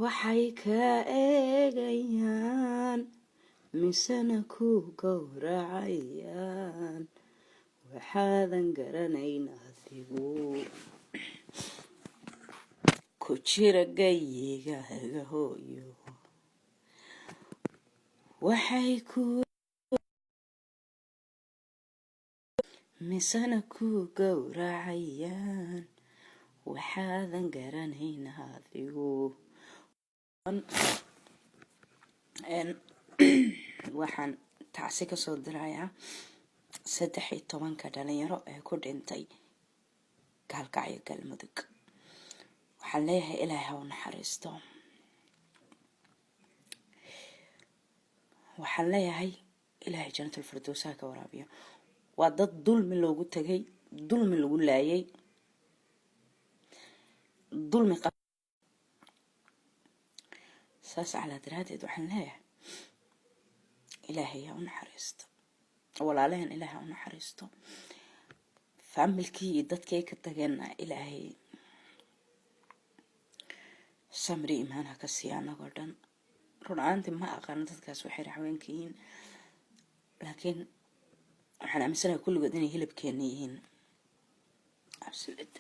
waxay ka eegayaan misana ku gowracayaan waxaadan garanayn adigu ku jira gayigaaga hooyo waxay ku misana ku gowracayaan waxaadan garanayn adigu waxaan tacsi kasoo dirayaa 13 dhalinyaro ee ku dhintay gaalkacyo galmudug. waxaan leeyahay ilaahay ha u naxariisto. waxaan leeyahay ilaahay jannatul firdaws ha ka waraabiyo. waa dad dulmi loogu tagay, dulmi lagu laayay, dulmi saas calaa daraadeed waxaan leeyahay ilaahay ha u naxariisto. walaalehen ilaahay ha u naxariisto. familkii iyo dadkii ka tageenna ilaahay samri imaan ha ka siiya anagoo dhan. run ahaantii ma aqaano dadkaas waxay raxweenka yihiin, laakiin waxaan aaminsanahay kulligood inay hilibkeena yihiin. absolute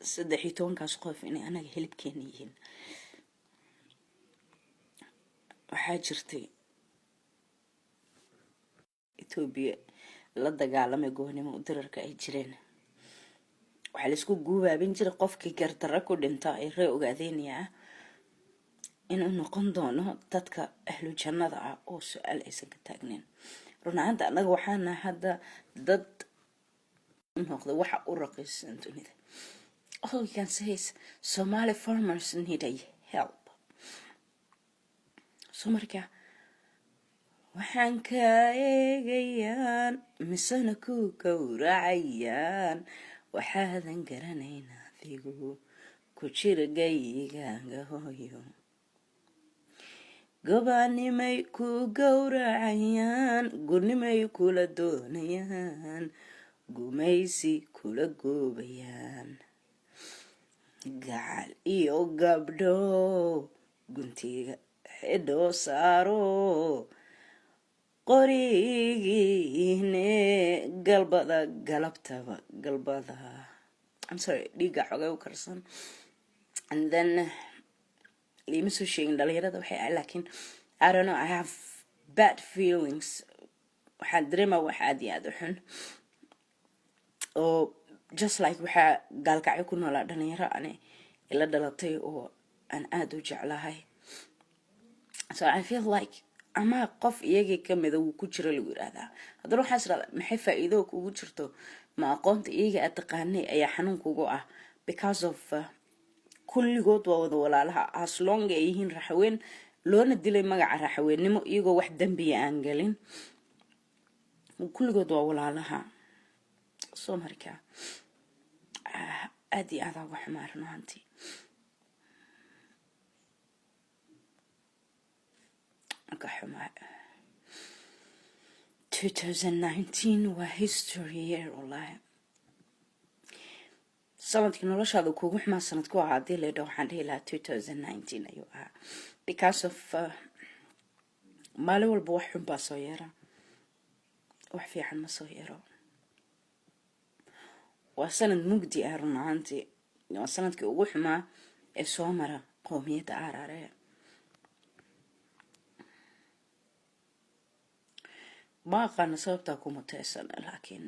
13 qof inay anaga hilibkeena yihiin. waxaa jirtay Ethiopia la dagaalamay goonimo dirarka ay jireen. waxaa la isku guubaabin jiray qofkii gardarro ku dhinta ay ree ogaadeenaya inuu noqon doono dadka ahlu jannada ah oo su-aal aysan ka taagnayn. run ahaanta anaga waxaana hadda dad noqda waxa u raqiisan dunida. all we can say is Somali farmers need help. so marka waxaan ka eegayaan misana ku gowracayaan waxaadan garanayn adigu ku jira gayigaaga hooyo gobaanimay ku gowracayaan gurnimay kula doonayaan gumaysi kula goobayaan gacal iyo gabdho guntiga xidhoo saaro qorigiine galbada galabtaba galbada dhiiga xogay u karsan. and then lima soo sheegin dhalinyarada waxay ahay, laakiin I don't know, I have bad feelings. waxaan dareemaa wax aad iyo aad u xun oo just like waxaa gaalkacyo ku noolaa dhalinyaro ane ila dhalatay oo aan aad u jeclahay. so I feel like ama qof iyagii kamida wuu ku jiro lagu yiraahdaa. haddana waxaa israada maxay faa'iido kugu jirto? ma aqoonta iyaga aad taqaanay ayaa xanuun kugu ah because of kulligood waa wada walaalaha as long ay yihiin raxaween loona dilay magaca raxaweennimo iyagoo wax dambiya aan galin. kulligood waa walaalaha. soo markaa aad iyo aad uga xumaa run ahaantii. uga xumaa 2019 waa history year wallahi. sanadkii noloshaada kuugu xumaa sanadku ahaa hadii leedha waxaan dhihi lahaa 2019 ayuu ahaa because of maalin walba wax xun baa soo yeera, wax fiican ma soo yeero. waa sanad mugdi ah run ahaantii. waa sanadkii ugu xumaa ee soo mara qowmiyadda aaraare. ma aqaano sababtaa ku mutaysan, laakiin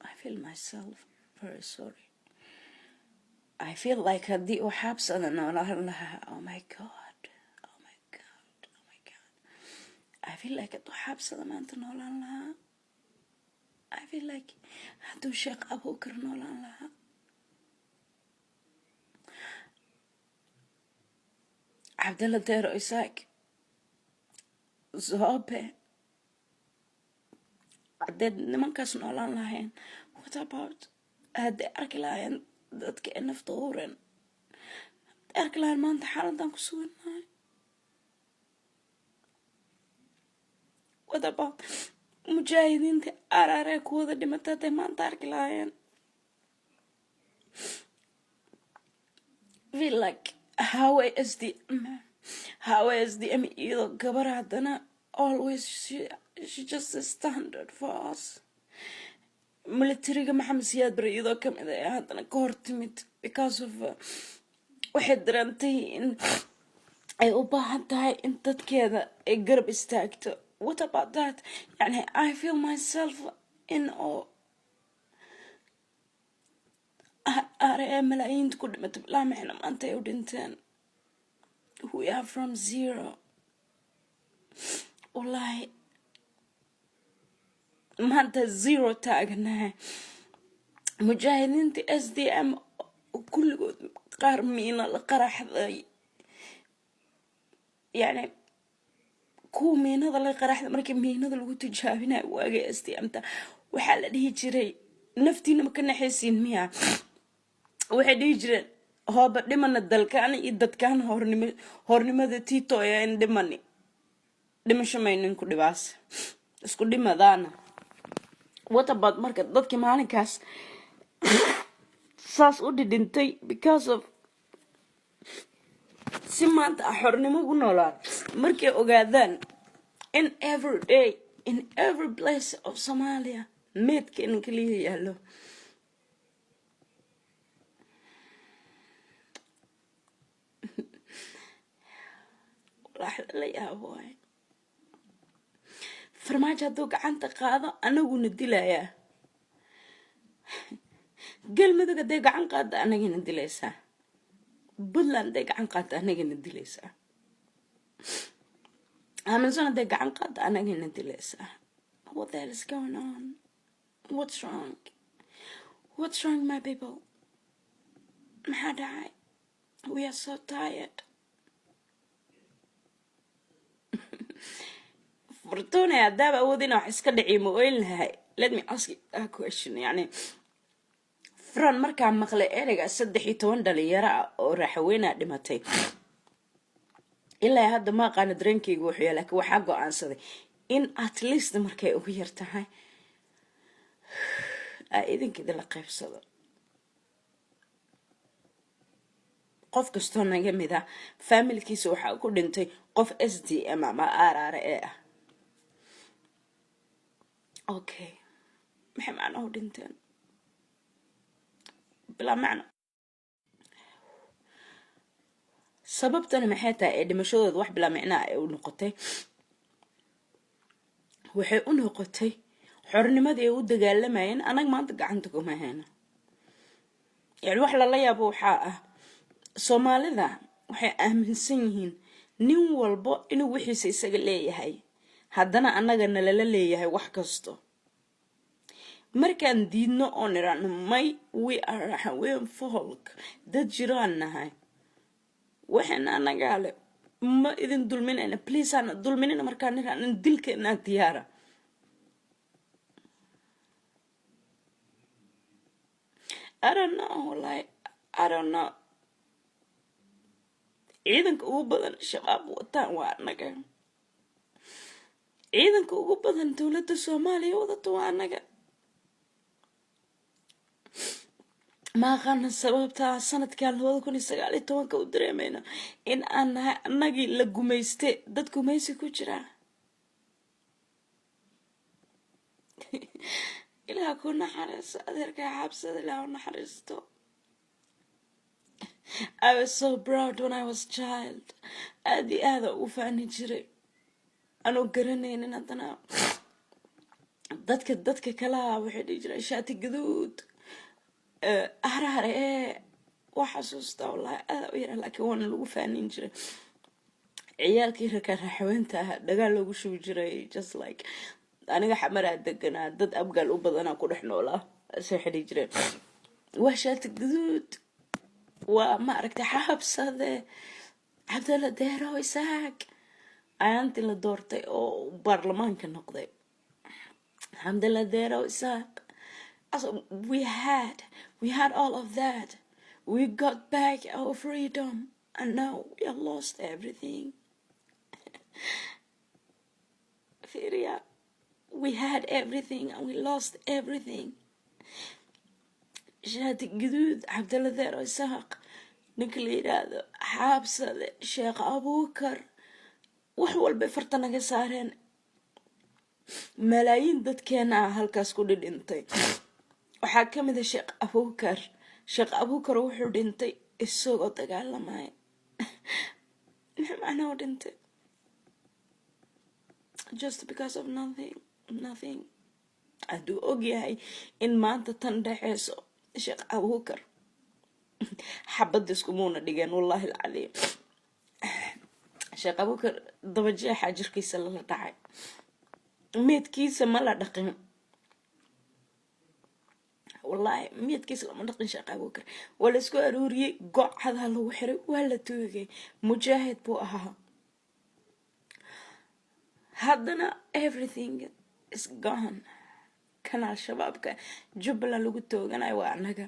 I feel myself very sorry. I feel like haddii uu xabsada noolaan lahaa, oh my god, oh my god, oh my god. I feel like hadduu xabsada maanta noolaan lahaa, I feel like hadduu Sheekh Abuukar noolaan lahaa, Cabdalla Deero Isaaq, Zoobe, hadday nimankaas noolaan lahayn, what about hadday arki lahayn dadka ee nafta huren, hadday arki lahayn maanta xaaladan ku sugannahay. what about mujaahidiinta arare kuwada dhimatay maanta arki lahaayeen feel like how is the iyadoo gabar haddana always she just a standard for us militariga maxamed siyaad bare iyadoo kamid ah haddana ka hor timid because of waxay dareentay in ay u baahan tahay in dadkeeda ay garab istaagto what about that yani I feel myself in are malaayiinta ku dhimatay bilaa maxna maanta ay u dhinteen we are from zero wallahi maanta zero taagnahay mujaahidiinta SDM kulligood qaar miina la qaraxday yani kuwa miinada la qaraxday markii miinada lagu tijaabinayo waagay SDM-ta waxaa la dhihi jiray naftiina ma ka naxaysiin miya waxay dhihi jireen hooba dhimana dalkaan iyo dadkaan hornimada tiito ee in dhimasho maynin ku dhibaas isku dhimadaana what about marka dadkii maalinkaas saas u dhintay because of si maanta xornimo u noolaan markay ogaadaan in every day in every place of Somalia meedkeena kaliya yaallo la yaabo farmaajo hadduu gacanta qaado anaguna dilayaa galmudug hadday gacan qaado anagana dilaysaa Puntland hadday gacan qaado anagana dilaysaa Amazon hadday gacan qaado anagana dilaysaa what the hell is going on what's wrong my people maxaa dhacay we are so tired Fortuna hadaba awoodina wax iska dhicimo oil lahay let me ask you a question yani fran markaa maqlay ereyga 13 dhalinyaro oo raxweena dhimatay ilaa hadda ma qaan dareenkaygu wuxuu yahay laakiin waxa go'aansaday in at least markay ugu yartahay idinkida la qaybsado qof kastoo naga mid ah familkiisa waxa ku dhintay qof SDM ama RRA ah okay maxay macnaheedu dhinteen bila macna sababtana maxay tahay dhimashadooda wax bila macna ay u noqotay waxay u noqotay xornimadii ay u dagaalamayeen anag maanta gacanta kuma hayna yani wax la yaabo waxa ah Soomaalida waxay aaminsan yihiin nin walbo inuu wixiisa isaga leeyahay haddana anaga nala leeyahay wax kasto markaan diidno oo niraan may we are folk dad jiraan nahay waxaan anaga le ma idin dulminayna please ana dulminayna markaan niraan dilkeena diyaara I don't know ciidanka ugu badan shabaab wataan waa anaga ciidanka ugu badan dawladda Soomaaliya wadato waa anaga ma qana sababta sanadkan 2019 u dareemayna in anagi la gumayste dad gumaysi ku jira ilaa ku naxariis adeerka xabsada ilaa naxariisto I was so proud when I was a child adi aada u faani jiray anoo garanaynin haddana dadka kala waxay dhihi jireen shaati gaduud harare waxasuusta wallahi aada u yara laakiin waan lagu faanin jiray ciyaalkii raka raxweynta dagaal loogu shubi jiray just like aniga xamaraa deganaa dad abgaal u badanaa ku dhex noolaa soo xidhi jireen waa shaati gaduud waa ma aragtay xabsade Cabdalla Deero Isaaq ayaantii la doortay oo baarlamaanka noqday Cabdalla Deero Isaaq so we had all of that we got back our freedom and now we have lost everything Firia we had everything and we lost everything. shaati guduud cabdalla deero isaaq ninka la yidhaahdo xaabsade sheekh abuukar wax walbay farta naga saareen malaayiin dadkeena ah halkaas ku dhintay waxaa ka mid ah sheekh abuukar wuxuu dhintay isagoo dagaalamaya macnaa u dhintay just because of nothing hadduu ogyahay in maanta tan dhexeyso sheekh abuukar xabadda iskumuuna dhigeen wallaahi alcadiim sheekh abuukar dabajeexa jirkiisa lala dhacay meedkiisa ma la dhaqin wallaahi meedkiisa lama dhaqin sheekh abuukar waa la isku aruuriyey gocadaa lagu xiray waa la toogay mujaahid buu ahaa haddana everything is gone kan al-shabaabka jubbaland lagu tooganayo waa annaga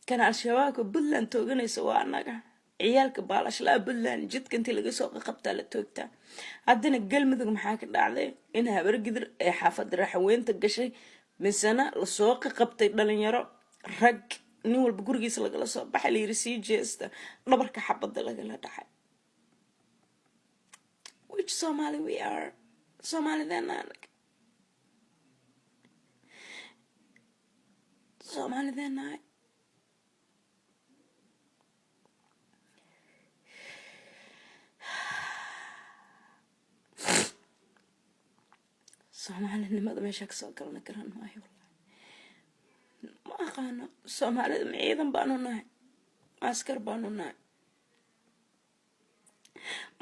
kan al-shabaabka puntland tooganaysa waa annaga ciyaalka baalashlaa puntland jidka intii laga soo qabtaa la toogtaa haddana galmudug maxaa ka dhacday in habargidir ee xaafada raxaweynta gashay misena lasoo qabtay dhalinyaro rag nin walba gurigiisa lagala soo baxay layiri sii jeesta dhabarka xabadda lagala dhacay which Somali we are Somalidan soomaalinimada meesha kasoo galna garan maayo ma aqaano soomaalida ma ciidan baanu nahay askar baanu nahay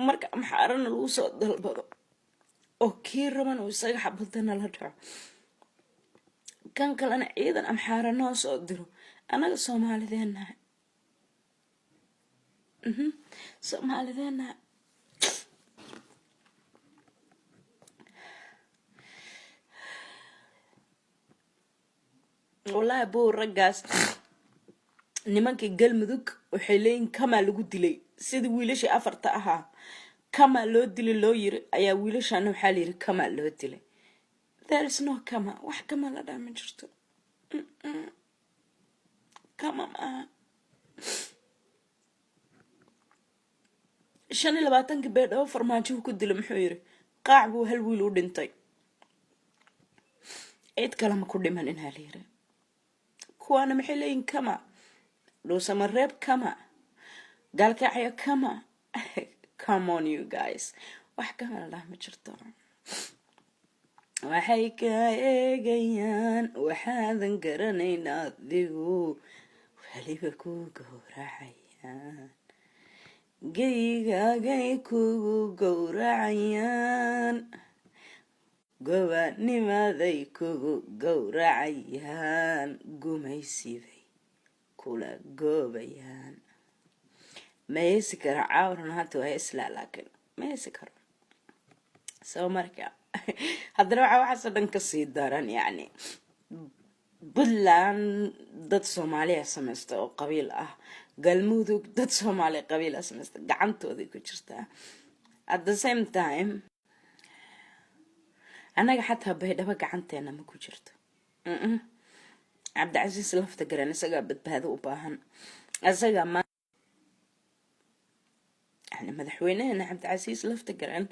marka maxaarana lagu soo dalbado oo kii raban uu isaga xabadana la dhaco kan kalena ciidan amxaaranoo soo diro anaga soomaalideennahay soomaalideennahay wallaahi buu raggaas nimankii galmudug waxay leeyihin kamaa lagu dilay sidii wiilashii afarta ahaa kamaa loo dilay loo yiri ayaa wiilashana waxaa la yiri kamaa loo dilay there is no kama wax kama la dhaama jirto kama maaha 25 beedho farmaajo ku dilay muxuu yiri qaac buu hal wiil u dhintay cid kale ma ku dhiman in hal yiri kuwana maxay leeyihiin kama dhuusama reeb kama gaalkacyo kama come on you guys wax kama la dhaama jirto waxay ka eegayaan waxaadan garanaynaa adigu weliba ku gowracayaan geyigaagay kugu gowracayaan gobanimaday kugu gowracayaan gumaysibay kula goobayaan maysi karo cawran hata waa islaa laakiin maysi karo soo marka haddana waxaasoo dhan kasii daran yacni puntland dad soomaaliya samaysta oo qabiil ah galmudug dad soomaali qabiil ah samaysta gacantooday ku jirtaa at the same time annaga xataa baydhabo gacanteena ma ku jirto cabdicasiis lafta garan isagaa badbaado u baahan isagaa يعني madaxweynaheena cabdicasiis lafta garan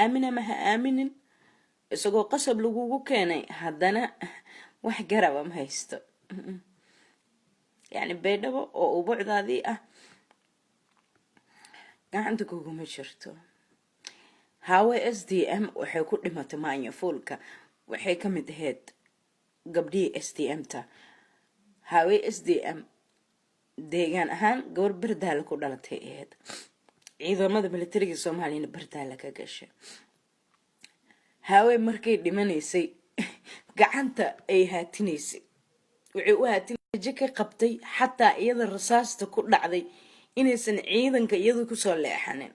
aamina ma ha aaminin isagoo qasab lagugu keenay haddana wax garaba ma haysto يعني baydhabo oo ubuucdaadii ah gacanta kuguma jirto hawe SDM waxay ku dhimatay maanya fuulka waxay ka mid ahayd gabdhii SDM ta hawe SDM deegaan ahaan gabar bardaal ku dhalatay ahayd ciidamada militariga Soomaaliya bardaal ka gashay hawe markay dhimanaysay gacanta ay haatinaysay waxay u haatinay ka qabtay xataa iyada rasaasta ku dhacday inaysan ciidanka iyadu ku soo leexanin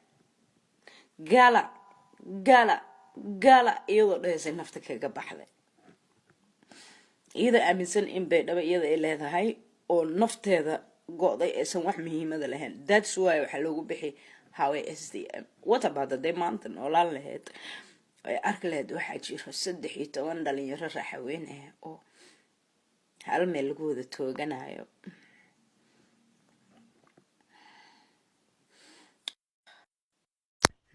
gala iyadoo dhaysay nafta kaga baxday iyada aaminsan in baydhabo iyada ay leedahay oo nafteeda go'day aysan wax muhiimada lahayn that's why waxa loogu bixi hawe SDM what about the mountain oo laan lahayd ay arki lahayd waxaa jiro 13 dhalinyaro raxaween ah oo hal meel lagu wada tooganayo.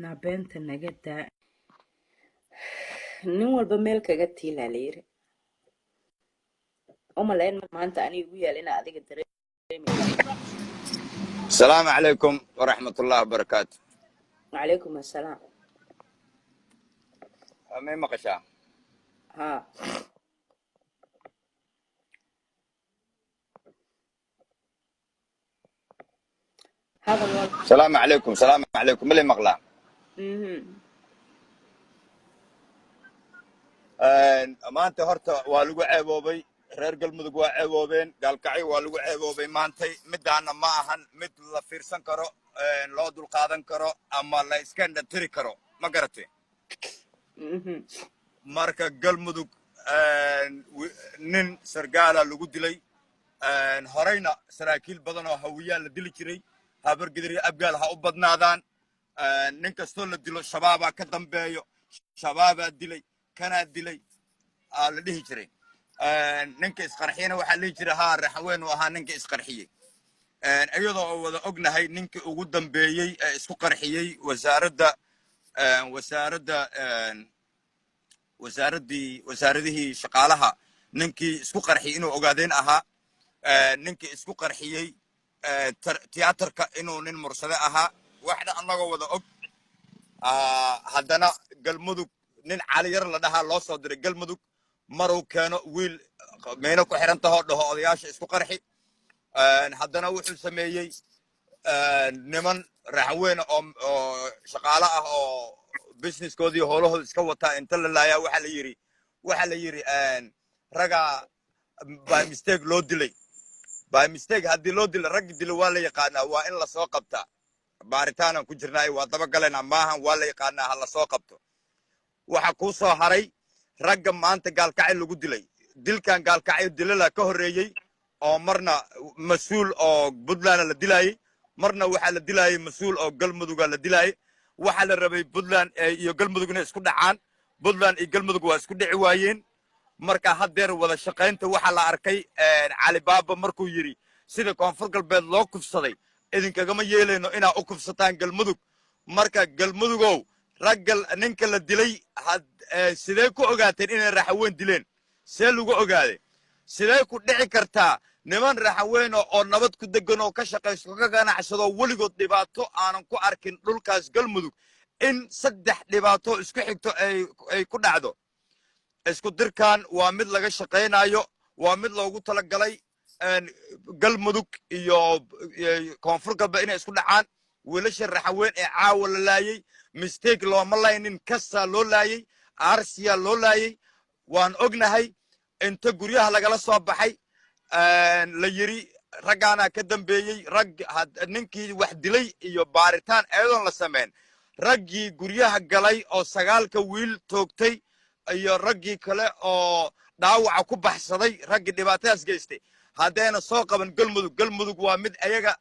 nabeenta naga daa nin walba meel kaga tiilaa layiri umalayn maanta aniga ugu yaal inaa adiga dareemayso. السلام عليكم ورحمة الله وبركاته. وعليكم السلام. مين مقشا؟ ها هذا الوضع. السلام عليكم السلام عليكم اللي مقلا. ما أنت هرت والجو عبوبي رجل مدقو عبوبين قال كعي والجو عبوبي ما أنت مدانا معهن مثل فيرسن كرو لو دول قادن كرو أما لا إسكندر تري كرو ما قرتي. marka galmudug nin sargaala lagu dilay horeyna saraakiil badan oo hawiyaal la dili jiray habar gidri abgaal ha u badnaadaan nin kastoo la dilo shabaabaa ka dambeeyo shabaabaa dilay kanaa dilay la dhihi jiray ninka isqarxiyana waxaa dhihi jiray haa raxaween uu ahaa ninka isqarxiyey iyadoo oo wada ognahay ninkii ugu dambeeyey ee isku qarxiyey wasaaradihii shaqaalaha ninkii isku qarxiyey inuu ogaadeen ahaa ninkii isku qarxiyey tiyaatarka inuu nin mursade ahaa waxna annagoo wada og haddana galmudug nin caliyar la dhahaa loo soo diray galmudug maruu keeno wiil meyno ku xiran tahoo dhaho odayaasha isku qarxi haddana wuxuu sameeyey niman raxweyn oo shaqaale ah oo businesskoodii howlahooda iska wataa inta la laayaa waxaa la yiri ragaa by mistake loo dilay by mistake haddii loo dilay raggi dilay waa la yaqaanaa waa in lasoo qabtaa baaritaanaan ku jirnaa waa dabagalaynaa maahan waa la yaqaanaa ha lasoo qabto waxa kuu soo haray ragga maanta gaalkacay lagu dilay dilkan gaalkacay dilala ka horreeyey oo marna mas-uul oo puntland la dilaayey marna waxaa la dilaayey mas-uul oo galmuduga la dilaayey waxaa la rabay puntland iyo galmudug inay isku dhacaan puntland iyo galmudug waa isku dhici waayeen marka haddeer wada shaqaynta waxaa la arkay cali baaba markuu yidhi sida koonfur galbeed loo kufsaday idinkagama yeelayno inaa u kufsataan galmudug marka galmudugow raggal ninka la dilay sidee ku ogaateen inay raxaweyn dileen see lagu ogaaday sidee ku dhici kartaa niman raxaweyn oo nabad ku degan oo ka shaqaysto ka ganacsado weligood dhibaato aanan ku arkin dhulkaas galmudug in 3 dhibaato isku xigto ay ku dhacdo isku dirkan waa mid laga shaqaynayo waa mid loogu talagalay galmudug iyo koonfur galbeed inay isku dhacaan wiilasha raxaweyn ee caawa la laayay mistake looma laynin kasaa loo laayay arsiya loo laayay waan ognahay inta guryaha lagala soo baxay la yiri raggaana ka dambeeyey rag ninkii wax dilay iyo baaritaan ayadoon la sameyn raggii guryaha galay oo 9 wiil toogtay iyo raggii kale oo dhaawaca ku baxsaday raggii dhibaatadaas geystay haddayna soo qaban galmudug waa mid ayaga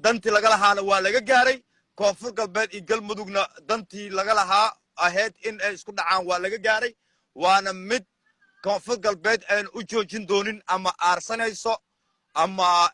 dantii laga lahaana waa laga gaaray koonfur galbeed iyo galmudugna dantii laga lahaa ahayd in ay isku dhacaan waa laga gaaray waana mid koonfur galbeed aan u joojin doonin ama aarsanayso ama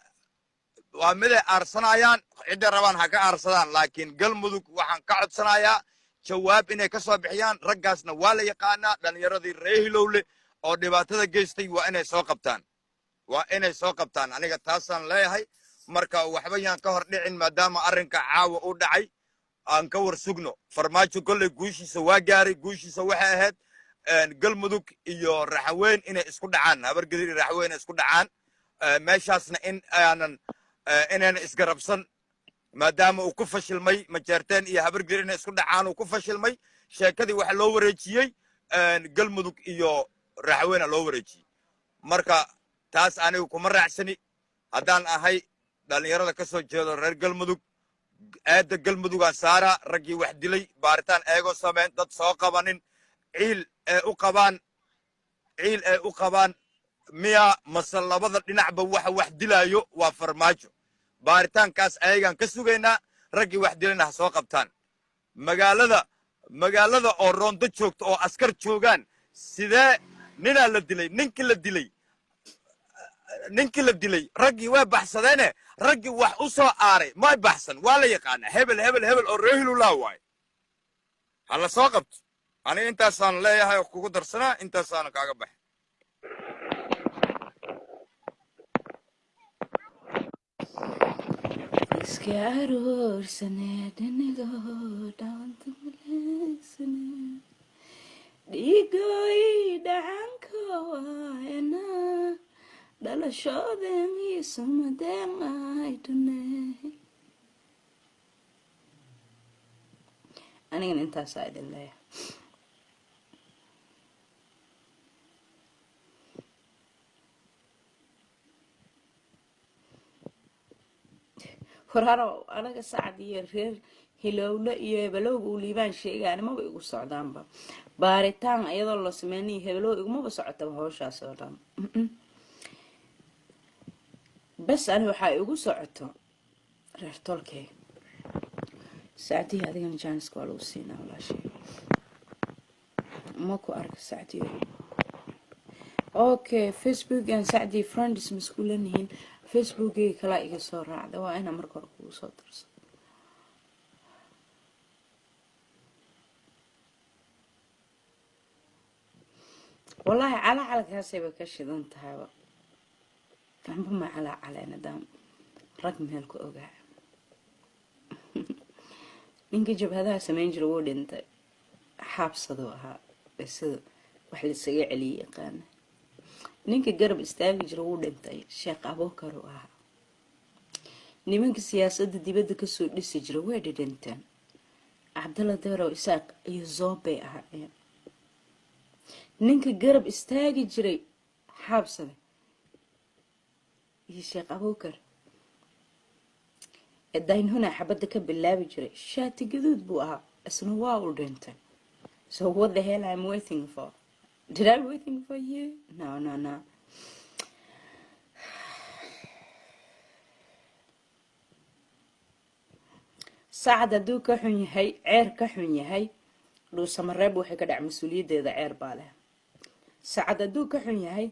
waa mid ay aarsanayaan cidda rabaan ha ka aarsadaan laakiin galmudug waxaan ka codsanayaa jawaab inay ka soo bixiyaan raggaasna waa la yaqaanaa dhallinyaradii reer hilowle oo dhibaatada geystay waa inay soo qabtaan aniga taasaan leeyahay marka waxba yaan ka hor dhicin maadaama arrinka caawa u dhacay aan ka war sugno farmaajo kolley guushiisa waa gaaray guushiisa waxay ahayd galmudug iyo raxaweyn inay isku dhacaan habargedir iyo raxaweyn inay isku dhacaan meeshaasna inayna isgarabsan maadaama uu ku fashilmay majeerteen iyo habargedir inay isku dhacaan uu ku fashilmay sheekadii waxa loo wareejiyey galmudug iyo raxaweyna loo wareejiyey marka taas anigu kuma raacsani haddaan ahay dhallinyarada ka soo jeedo reer galmudug aadda galmudugaa saara raggii wax dilay baaritaan eegoo samayn dad soo qabanin ciil ay u qabaan miya mase labada dhinacba waxa wax dilaayo waa farmaajo baaritaankaas ayagaan ka sugaynaa raggii wax dilayna ha soo qabtaan magaalada magaalada oo roondo joogto oo askar joogaan sidee ninaa la dilay ninkii la dilay raggii waa baxsadeene raggii wax u soo aaray may baxsan waa la yaqaanaa hebel oo reehilulaa waay ha la soo qabto aniga intaasaan leeyahay oo kugu darsanaa intaasaana kaaga baxay iska aroorsanee dhanigoo dhaanta maleegsane dhiigooy dhacanka waayana dhalashooden isumadeen ay dhune anigana intaasaa idin leeyahay horharo anaga sacad iyo reer hilowle iyo hebelowga uu liibaan sheegaan maba igu socdaanba baaritaan iyadoo la sameynay hebelow igumaba socotaba hawshaas oo dhan bas ani waxaa igu socoto reer tolkey sacdii adigana jaaniska waa lagu siinaa walaashay ma ku arka sacdiyo okay facebook and sacdii friends maskuulanihiin facebookgayga kalaa iga soo raacda waa inaa marka hore kugu soo darso wallaahi calacalkaasayba ka shidan tahayba amba ma calaacaleen haddaan rag meel ku ogaa ninkii jabhadaha samayn jira wuu dhintay xaabsaduu ahaa sida wax laisaga celiya yaqaana ninka garab istaagi jira wuu dhintay sheekh abuukar uu ahaa nimanka siyaasadda dibadda kasoo dhisi jira way dhidhinteen cabdalla deerow isaaq iyo zoobay ahaayeen ninka garab istaagi jiray xaabsade iyo sheekh abuukar ee daynhuna xabadda ka bilaabi jiray shaati gaduud buu ahaa isna waa u dhintay so what the hell I'm waiting for did I waiting for you no saacad hadduu ka xun yahay ceer ka xun yahay dhuusamareeb waxay ka dhac mas-uuliyaddeeda ceer baa leh saacad hadduu ka xun yahay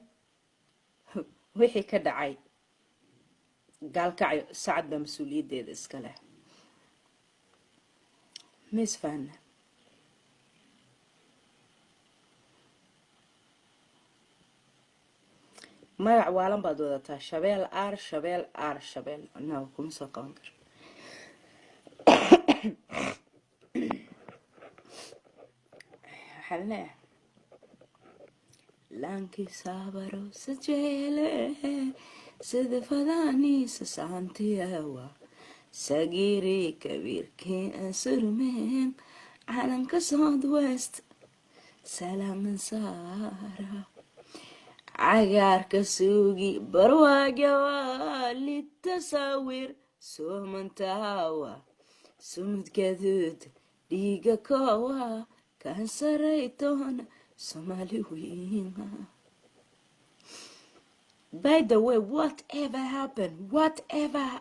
wixii ka dhacay gaalkacyo saacad baa mas-uuliyaddeeda iska leh misfana magac waalan baad wadataa shabeel shabeel no kuma soo qaban karo waxaan leeyahay laankii saabaro sajeele sida fadaaniisa saantiyawa sagiiri kabiirkii asurmeen calanka south west salaaman saara cagaarka suugi barwaaga waali tasawir soomantaawa sumud gaduud dhiiga koowa kansaraytoona Somali wiinga by the way whatever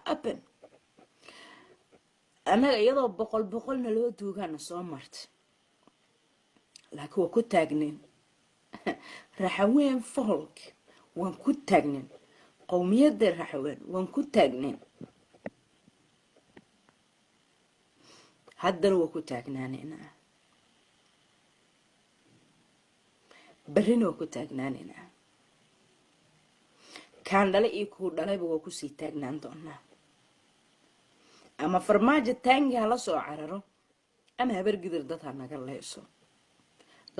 happened anaga iyadoo boqolna loo duugana soo martay laakiin waa ku taagneen raxaween folk waan ku taagneen qowmiyadda raxaween waan ku taagneen haddana waa ku taagnaanayna barrina waa ku taagnaanayna kaan dhale iyo kuu dhalayba waa kusii taagnaan doonaa ama farmaajo taangi hala soo cararo ama habar gidir dad ha naga leyso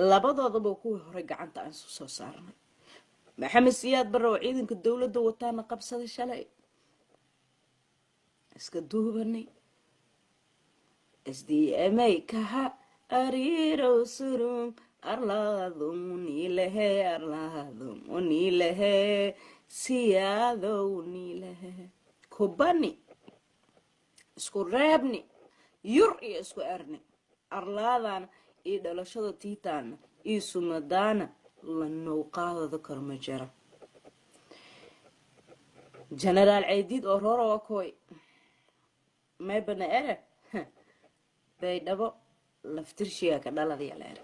labadoodaba kuwii hore gacanta aan isu soo saarnay maxamed siyaad barre oo ciidanka dowladda wataana qabsaday shalay iska duubanay SDMA kaha ariirow surung arlaadum unilehe siyaadow nilehe kubani isku reebni yur iyo isku erni arlaadana iyo dhalashada tiitaana iyo sumadaana la nowqaadada korma jira generaal ceydiid oo roora waa kooy may bana ere baydhabo laftirshiga ka dhaladiya la eri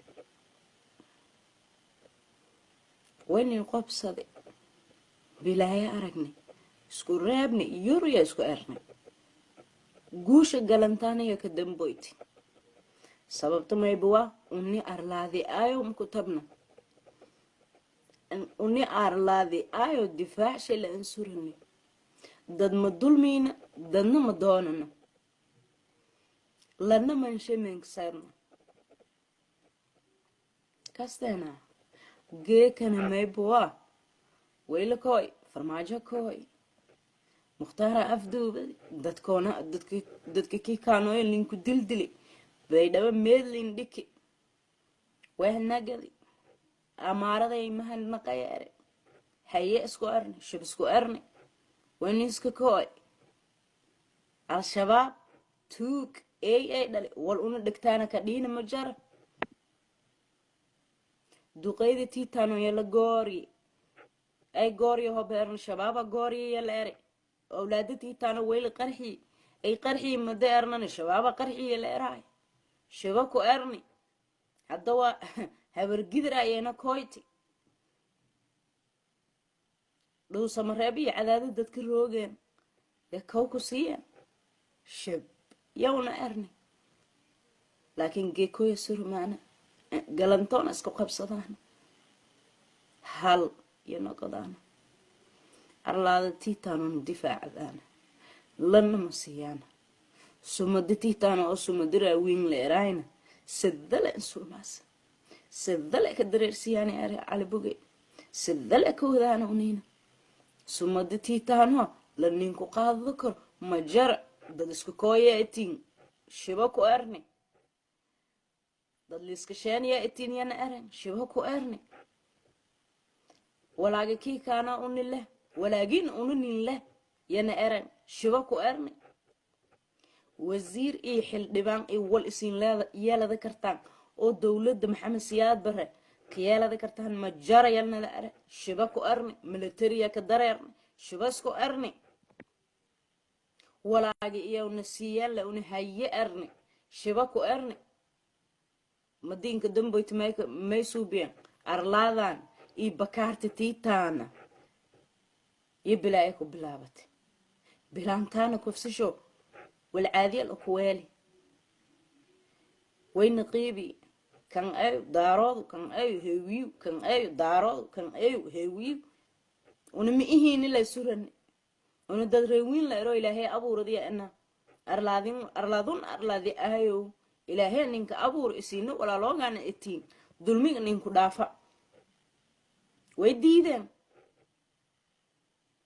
waynin qobsade bilaaya aragnay isku reebnay yurya isku ernay guusha galantaaniga ka damboyti sababta maybuwa uni arlaadi ayo mkutabna uni arlaadi ayo difaac shay la ansurani dad ma dulmiina dadna ma doonana lana manshemenksarna kasteena geekana maybuwa wayla koy farmaajo koy mukhtaara afduubadi dadka kii kaanooyo linku dildili baydhaba meedlin dhiki wehnagadi amaaraday mahadnaqayaare haye isku arni shib isku arni wayniska koy al-shabaab tuug ay dhali wal una dhigtaana ka dhiina ma jara duqeyda tiitano yala goori ay gooriyo hobeerna shabaaba gooriyo yala ere awlaada tiitano wayla qarxi ay qarxi mada ernana shabaaba qarxi yala eraay shiba ku erni hadda waa habargidir ayayna koyti dhuusamareeb iyo cadaado dadka roogeen dee kow ku siiyeen shib yowna erni laakiin geekoya surmaana galantoona isku qabsadaan hal iyo noqodaana arlaada tiitaanona difaacdaana lana ma siiyaana sumada tiitaana oo sumada raawiin la eraayna sidale insurmaasa sidale ka dareersiyaani ari calibuge sidale ka wadaana uniina sumada tiitaano la ninku qaadado karo ma jara dad isku kooya itiin shiba ku erni dad liiska sheeniya itiin yana eran shiba ku erni walaaga kii kaana uni leh walaagin ununin leh yana eran shiba ku erni wasiir iyo xildhibaan iyo wal isin yeelada kartaan oo dowladda maxamed siyaad bare ka yeelada kartaan ma jara yalnada ere shiba ku erni militariya ka dareerni shiba isku erni walaagi iyo nasiiyala una haye erni shiba ku erni madiinka damboyta may suubiyeen arlaadan iyo bakaarta tiitaana iyo bilaaya ku bilaabatay bilaantaana kufsisho والعادية الأكوالي وين قيبي كان أيو دارود كان أيو هويو كان أيو دارود كان أيو هويو ونمئهين اللي يسورن وندريوين لأرو إلهي أبو رضي أنا أرلادون أرلادي أيو إلهي نينك أبو رئيسينو ولا لوغان إتين دلمي نينكو دافع ويديدن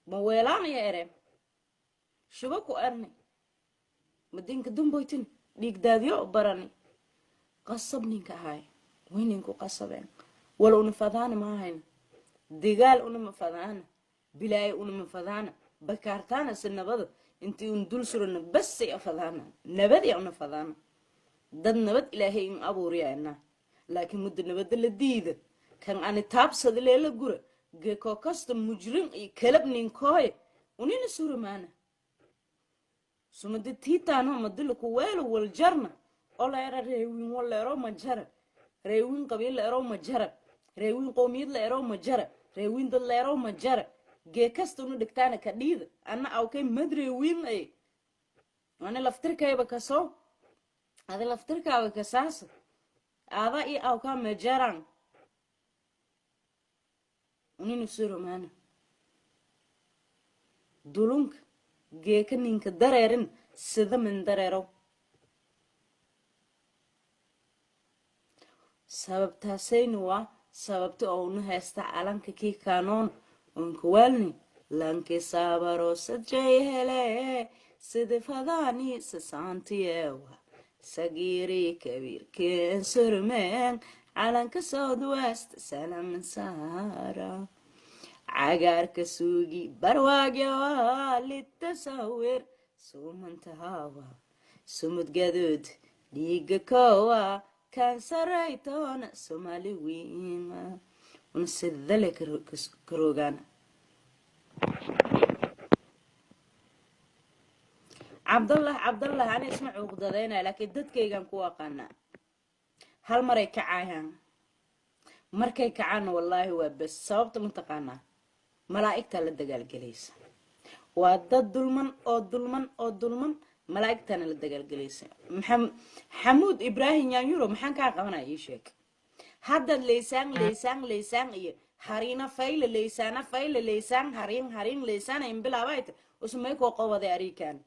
مويلان يا إرم شبكو أرني مدينك دنبويتن ديك داديو براني قصب نينك هاي وين نينكو قصبين ولو نفذان ما هين ديقال مفذان بلاي مفذان بكارتانا سنبض انتي اندول سرن بس يفذانا نبدي نفذان دد نبد إلهي إن أبو ريانا لكن مد نبد اللديد كان أنا تابسد ليلة قرى جيكو كاست مجرم كلب نينكوي ونين سور معنا سمد تيتانو مدلكو ويلو والجرنا ولا يرى ريوين ولا يرى مجرى ريوين قبيل يرى مجرى ريوين قوميد لا يرى مجرى ريوين دل لا يرى مجرى جيكاستو ندكتانا كديد أنا أو كي مدري وين أي أنا لفترك أي بكسو هذا لفترك أو كساس هذا إيه أو كان مجرى ونين سورو معنا دولونك geeka ninka dareerin sida min dareero sababtaasaynu waa sababta oo nu haysta calanka kii kaanoon unka waalni lanki saabaro sajay hele sida fadaani sasaantiyewa sagiiri kabiirkeen surmeen calanka southwest salaman saara عقارك سوقي برواقيا للتصور سومنت هوا سمت قدود ليق كوا كان سريتون سومالي وين ونسد ذلك كروغانا عبد الله أنا اسمع عقدتين لكن دتكيغان كوا قانا hal maray kacayaan markay kacaan wallaahi waa bas sababta mataqaanaa malaa'igtaa la dagaalgelaysa waa dad dulman oo dulman oo dulman malaa'igtana la dagaalgelaysa xamuud ibraahim yaanyuro maxaan kaa qabanaya ii sheeg haddaad leysaan iyo harina fayle leysaana fayle leysaan harin leysaana inbilaabayta usmay koo qobaday ariikaan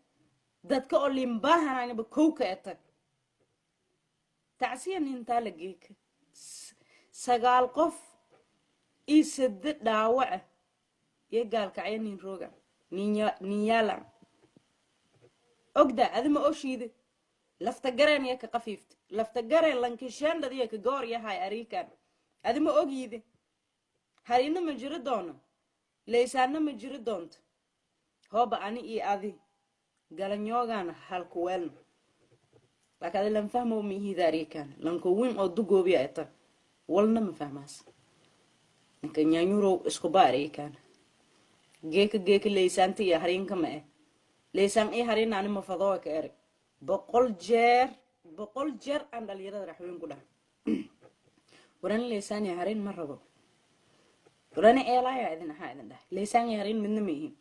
dadka oo limbahananaba kowka eta tacsiyan intaa la geeka 9 qof ii 8 dhaawaca iyo gaalkacyo nin rooga nin yaala ogda adima oo shiide lafta gareen iyo ka qafiifta lafta gareen lankishaandad iyo ka goor yahay ariikaan adima ogyiide harina ma jiro doono leysaana ma jiro doonto hooba ani iyo adi galanyoogaan halku weelno laakiin lan fahmo mihiida ariikaan lanko weyn oo dugoobiya eta walna ma fahmaas ninka nyaanyuro isku baariikaan geeka leysaanta iyo harinka ma leysaan iyo harin ani ma fadoo ka eri 100 jeer aan dhalinyarada raxweyn ku dhahay waran leysaan iyo harin ma rabo waran eelaya idin aha idin dhahay leysaan iyo harin midna ma yihiin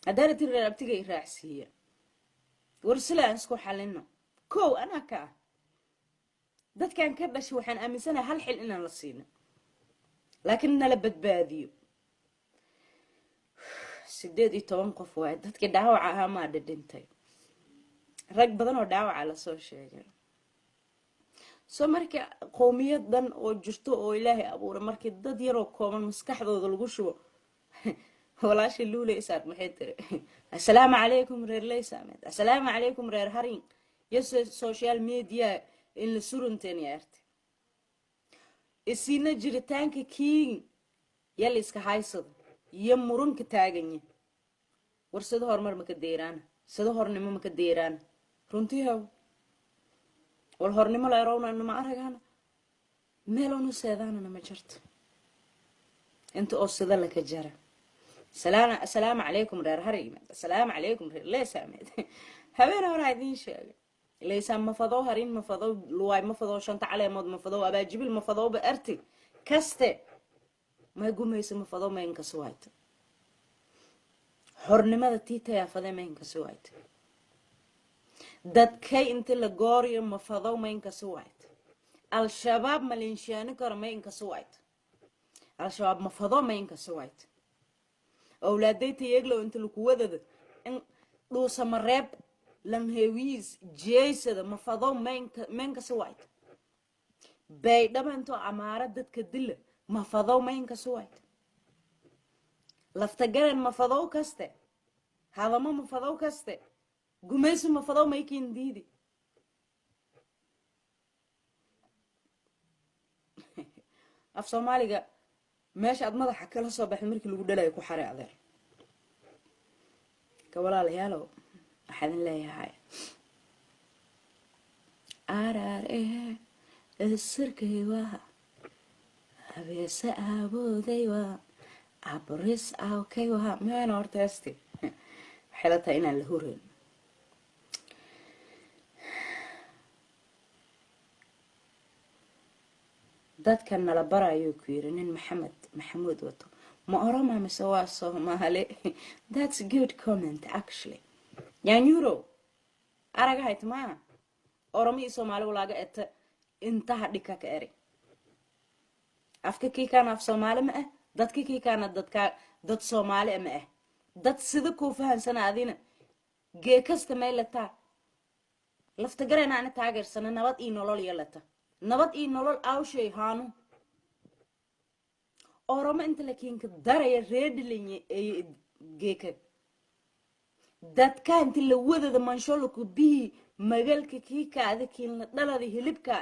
haddaad tirir abtiga i raacsiiya warsila aan isku xalino kow anaa ka ah dadkan ka dhashay waxaan aaminsanahay hal xil inaan la siino laakiin nala badbaadiyo 18 qof waay dadkii dhaawaca ahaa maa dhintay rag badan oo dhaawaca la soo sheegay soo markii qowmiyadan oo jirto oo ilaahay abuuray markii dad yar oo kooban maskaxdooda lagu shubo walaashi luule isaad maxay tiri assalaamu calaykum reer leysaamed assalaamu calaykum reer harin iyo social media in la surunteen yaartay isina jiritaanka kiin yal iska haysado iyo murunka taaganya warsado hormar ma ka deeraan sida hornimo ma ka deeraan runtii haw wal hornimo la yaroona ma aragana meelonu seedaana ma jirto inta oo sida la ka jara السلام عليكم رير هري السلام عليكم رير ليس عمد هبين هون عايزين شيء ليس مفضو هرين مفضو لواي مفضو شنطة على مود مفضو أبى أجيب المفضو بأرتي كسته ما يقوم يسمى مفضو ما ينكسوات حرن ماذا تيتا يا فضي ما ينكسوات داد كي انت لقوري مفضو ما ينكسوات الشباب ملينشاني كار ما ينكسوات الشباب مفضو ما ينكسوات أولاديتي يقلوا أنت لكوذا إن لو سمرب لن هويز جيسة مفضو منك سوايت بيدا ما أنتو عمارة دت كدلة مفضو منك سوايت لفتجر مفضو كسته هذا ما مفضو كسته قميص مفضو ما يكين ديدي أف صومالي ماشي عاد مدح كلا صباح المركي اللي قدلا يكون حري عذير كولا ليالو أحد لا يهاي أرار إيه السركي وها أبي سأبو ذيوا عبرس أو كي وها ما أنا أرتستي حلتها إنا الهورين dadkan nala barayo ku yiri nin maxamuud wato ma oroma mise waa Soomaali that's good comment actually yaanyuro araga haytma oromi Soomaali walaaga eta intaha dhika ka eri afka kii kana af Soomaali ma dadka kii kana dad Soomaali ma dad sida ku fahansana adina gee kasta meelata lafta gareena ana taageersana nabad iyo nolol yeelata nabad iyo nolol awshay haanu oroma inta laakiin ka daraya reedlinye ee geeka dadka inta la wadada mansholoku bi magalka kii kaada kiilna dhalada hilibka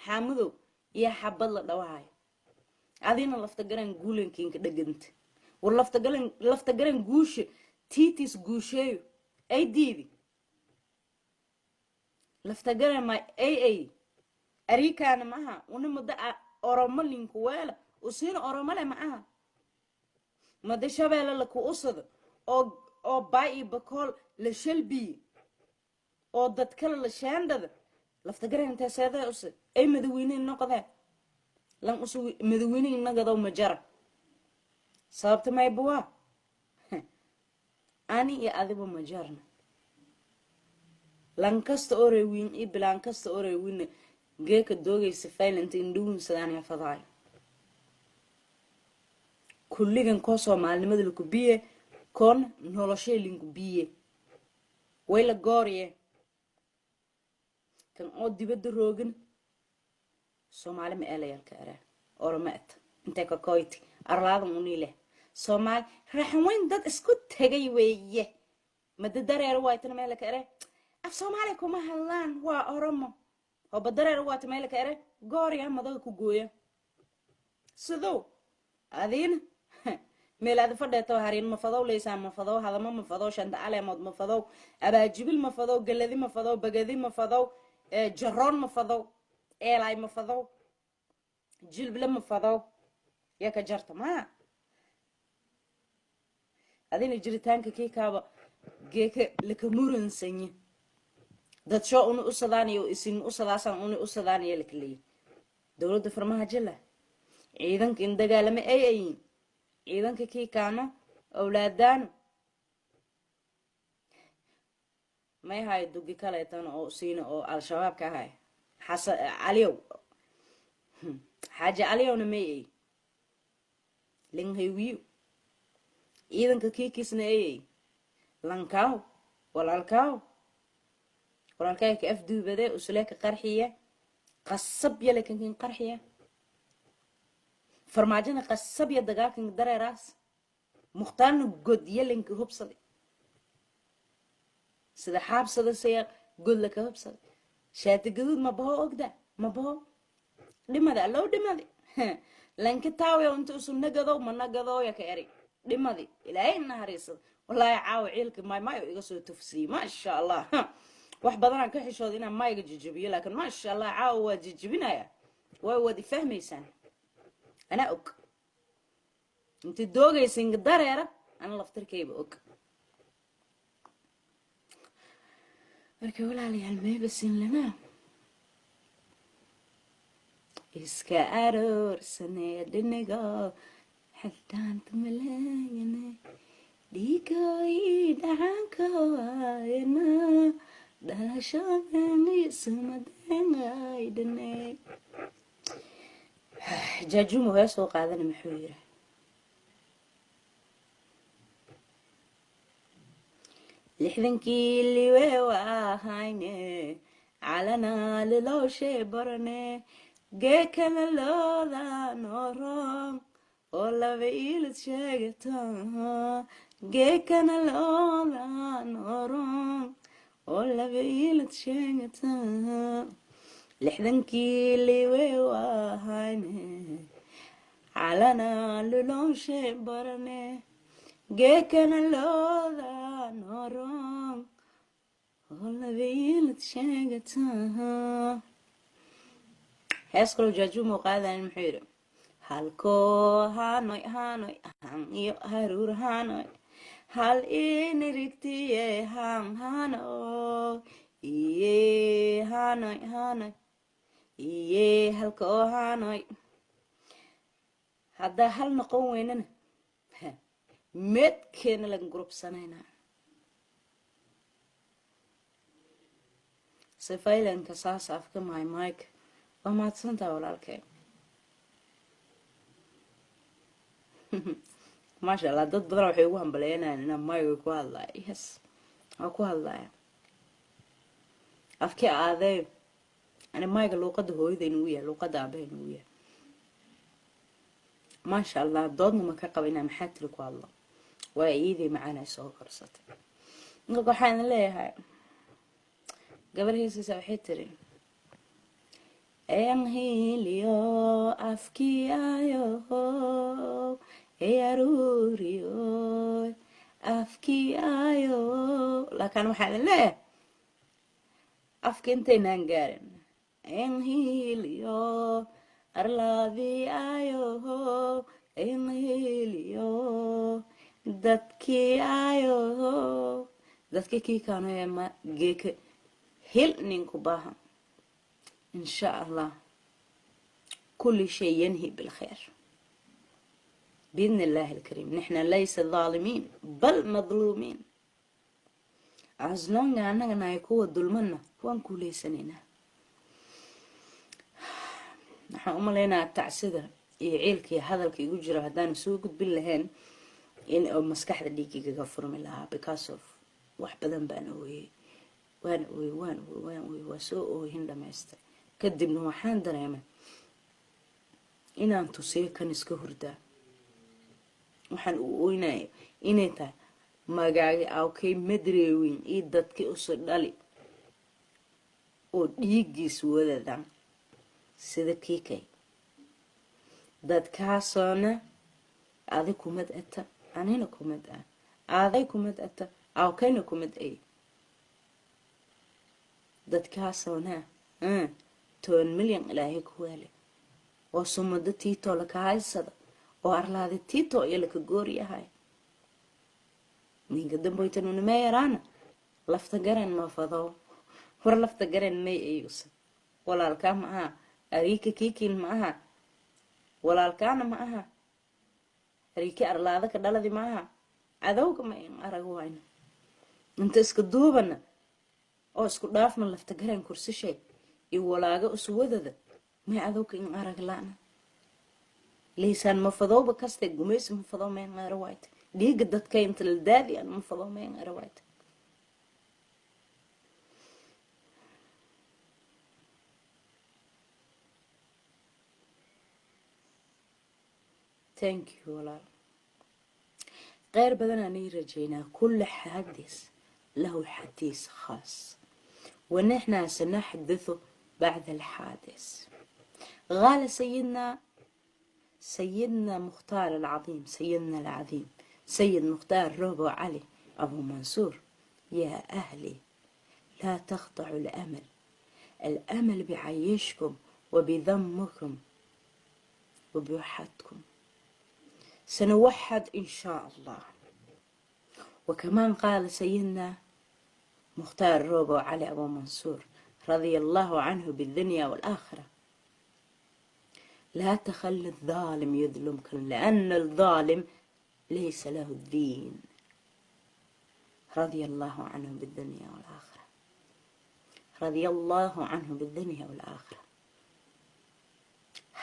xamudo iyo xabad la dhawahay adina lafta garan guulankiinka dhaganta war lafta garan guusha titis guusheeyo ay diidi lafta garan ma ay أريكان معها ونمد أرملين كوالا وسين أرمله معها ما ده شبه لك وأصد أو باي بكل لشلبي أو دتكل لشان ده lafta garan inta seeday us ay madawiine noqdeen lan usu madawiine nagado ma jara sababta may buwa ani iyo adiba ma jarna lan kasta oreewin i bilan kasta oreewin geeka doogaysa faylanta indhuun sadaan ya faday kulligan ko Soomaalinimada lagu biye kon noloshay linku biye way la gooriye kan oo dibadda roogin Soomaali ma elayal ka ara ormaat inta ka koyti arlaada munile Soomaal raxweyn dad isku tagay weeye mad dareer waaytana meel ka ara af Soomaali kuma hadlaan waa oromo oo badareer waaytana meel ka ara gooriya madada ku gooya sidoo adin meel aad fadheeto harin ma fadow leeysan ma fadow hadama ma fadow shanta caleemad ma fadow abaajibil ma fadow galadi ma fadow bagadi ma fadow jaroon ma fadow eelay ma fadow jilbile ma fadow ya ka jarta ma adina jiritaanka kii kaaba geeka laka muransanyi dad soo unu usadaan iyo isin usadaasan unu usadaan iyo lakaleey dawladda farmaha jila ciidanka in dagaalama ay ayin ciidanka kii kaano awlaadaan may hay dugi kale tan oo siina oo al-shabaab ka hay xasan aliyow xaaja aliyowna may ay ling haywiyo ciidanka kii kisna ay lankaaw walaalkaaw ka afduubade usleeka qarxiya qasab yale kan qarxiya farmaajina qasab ya dagaalkan dareeraas muxtaan god yeelanka hubsaday sida xaabsada say god la ka hubsaday shaati gaduud ma baho ogda ma baho dhimada loo dhimadi lanka taawe inta usu nagado ma nagado ya ka eri dhimadi ilaahay nahariisad wallahi caaw ciilka may iga soo tufsii ma sha Allah wax badan aan ka xishood inaan mayga jijibiyo laakiin ma sha Allah caaw waa jijibinaya way wadi fahmaysan أنا أوك أنت دوغي سينج داريرة أنا لفتر كيب أوك أركولا لي المي بسين لنا إسكا أرور سنة دنيغا حتى أنت ملاينا ديكا يدعانكا واينا داشاني سمدنا يدني جاجوم وهي سوق هذا المحويرة لحذنكي اللي وهايني علنا للو شي برني جيك للو ذا نورم ولا بيلت شاقتها جيك للو ذا نورم ولا بيلت شاقتها لحذنكي اللي وهايني علنا للو شي برني جيكنا لوذا نورم والله بيلت شاقتها هيسكلو جاجو مقاذا المحيرة هالكو هانوي هانيو هارور هانوي هال إني ريكتي هانوي إيه هانوي إيه هالكو هانوي هذا هل نقوم ويننا مد كان لك جروب سنينا سفايل انك ساس افك ماي مايك وما تصنتا ولا الكي ما شاء الله ضد بدر waxay ugu hambaleenayaan inaan maayga ku hadlaayo yes oo ku hadlaaya afkii aaday ani maayga luqada hooyadeen uu yahay luqada aabaheen uu yahay ما شاء الله ضدنا ما كقبينا محاتل ku hadlo waa iidii macana soo korsatay inta waxaan leeyahay gabar heesaysa waxay tiri een hiliyo afkiayo yaruriyo afkiayo laakiin waxaan leeyahay afkinteenan gaarin een hiliyo arlaadi ayo een hiliyo dadkii ayo dadkii kii kaano ma geeka hil ninku baahan إن شاء الله كل شيء ينهي بالخير بإذن الله الكريم. نحن ليس ظالمين بل مظلومين. عزلون أننا يكون ظلمنا وان كل سنينا نحن أملينا التعسيدة يعيلك هذا الكي يجرى هدان سوق باللهن إن مسكح ديكي غفر من لها because of واحد بدن بانوي وان وسوء هندما يست كدب نوحان دريمة إن أنتو سيكن اسكهردا waxaan u oynayo inay tahay magaaga awkay madreewin iyo dadkii u soo dhali oo dhiigiis wadadan sida kiikay dadkaasoona adi kumad ata anina kumad ah aaday kumad ata awkayna kumad ay dadkaasoona 10 milyan ilaahay ku wale oo sumada tiito la ka haysada oo arlaade tiito iyo la ka gooriyahay ninka damboytan una meerana lafta garan ma fado war lafta garan may ayusa walaalka ma aha arika kiikin ma aha walaalkaana ma aha arika arlaada ka dhaladi ma aha adawga ma in arag wayna inta iska duubana oo isku dhaafna lafta garan kursi shay iyo walaaga uswadada ma adawga in arag laana ليسان مفضو بكستك قميس مفضو مين روايت دي قدت كيمت الدادي أنا مفضو مين روايت thank you والله غير بدنا نرجينا كل حديث له حديث خاص ونحن سنحدثه بعد الحادث. قال سيدنا مختار العظيم سيدنا العظيم سيد مختار روبو علي أبو منصور يا أهلي لا تقطعوا الأمل بعيشكم وبذمكم وبوحدكم سنوحد إن شاء الله. وكمان قال سيدنا مختار روبو علي أبو منصور رضي الله عنه بالدنيا والآخرة لا تخلي الظالم يظلمك لأن الظالم ليس له الدين رضي الله عنه بالدنيا والآخرة رضي الله عنه بالدنيا والآخرة.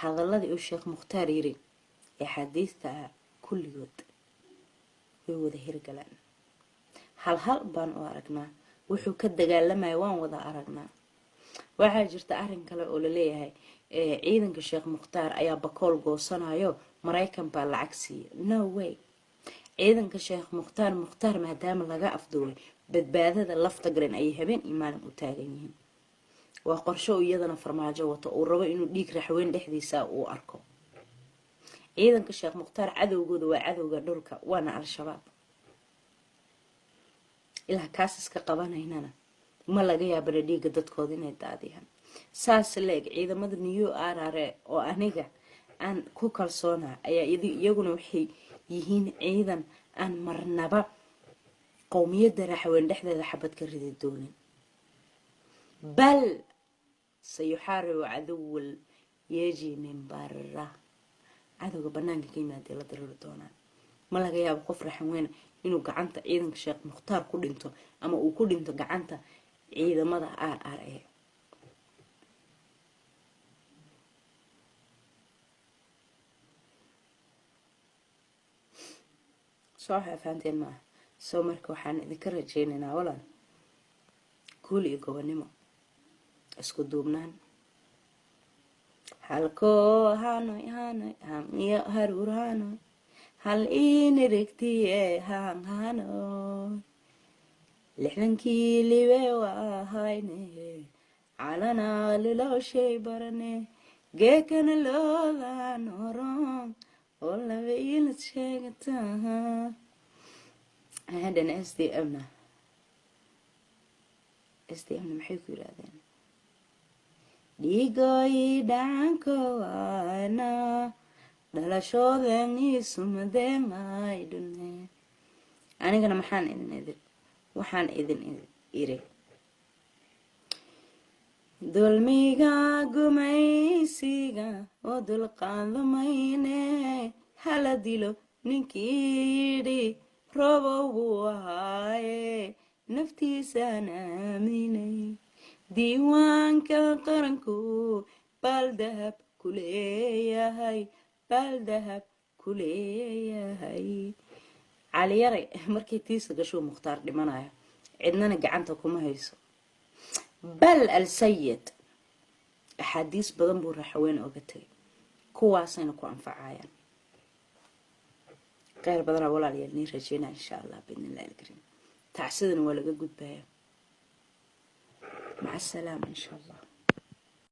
هذا الذي الشيخ مختار يري يحديثها كل يود ويوذهير قلان هل بان أرقنا وحو كدقال لما يوان وذا أرقنا waxaa jirta arrin kale oo la leeyahay ciidanka Sheekh Mukhtaar ayaa bakool goosanayo Mareykan baa lacag siiyay. No way. ciidanka Sheekh Mukhtaar maadaama laga afduulay badbaadada lafta garan ay habeen imaan u taagan yihiin. waa qorshe iyadana farmaajo wato oo rabo inuu dhiig raxweyn dhexdiisa uu arko. ciidanka Sheekh Mukhtaar cadowgooda waa cadowga dhulka waana al-shabaab. ilaa kaas iska qabanaynana ma laga yaabana dhiiga dadkooda inay daadiyaan. saas leeg ciidamada New RRA oo aniga aan ku kalsoona ayaa iyaguna waxay yihiin ciidan aan marnaba qowmiyadda raxweyn dhexdeeda xabad ka ridi doonin. bal sayuxaaribu cadow yeji min barra cadowga banaanka ka yimaadee la dareeri doonaan. ma laga yaabo qof raxweyn inuu gacanta ciidanka Sheekh Mukhtaar ku dhinto ama uu ku dhinto gacanta ciidamada RRA. صراحة فهمتين معه سو مركو حان ذكر جيننا ولا كل يقونيمو اسكو دوبنان halko hanoy ham ya harur hanoy hal ini riktiye hanoy lixdankii libe waa hayne calana lilo shay barane geekana looda noron oo laba ilad sheegata هذا SDM maxay ku yiraahdeen dhigoy dhaanko ana dhalashoodan isumadeen ay dunne. anigana waxaan idin iri dulmiga gumaysiga oo dulqaadamayne hala dilo ninkii yidhi robow buu ahaaye naftiisaan aaminay diiwaanka qaranku baaldahab ku leeyahay baaldahab ku leeyahay caliyare markay tiisa gashuu mukhtaar dhimanayo cidnana gacanta kuma hayso bal alsayid axaadiis badan buu raxaween oga tegay kuwaasayna ku anfacayaan kheyr badanaa walaalayaal nii rajeynaa insha allah biidnillahi alkariim tacsidana waa laga gudbayaa maca asalaama insha allah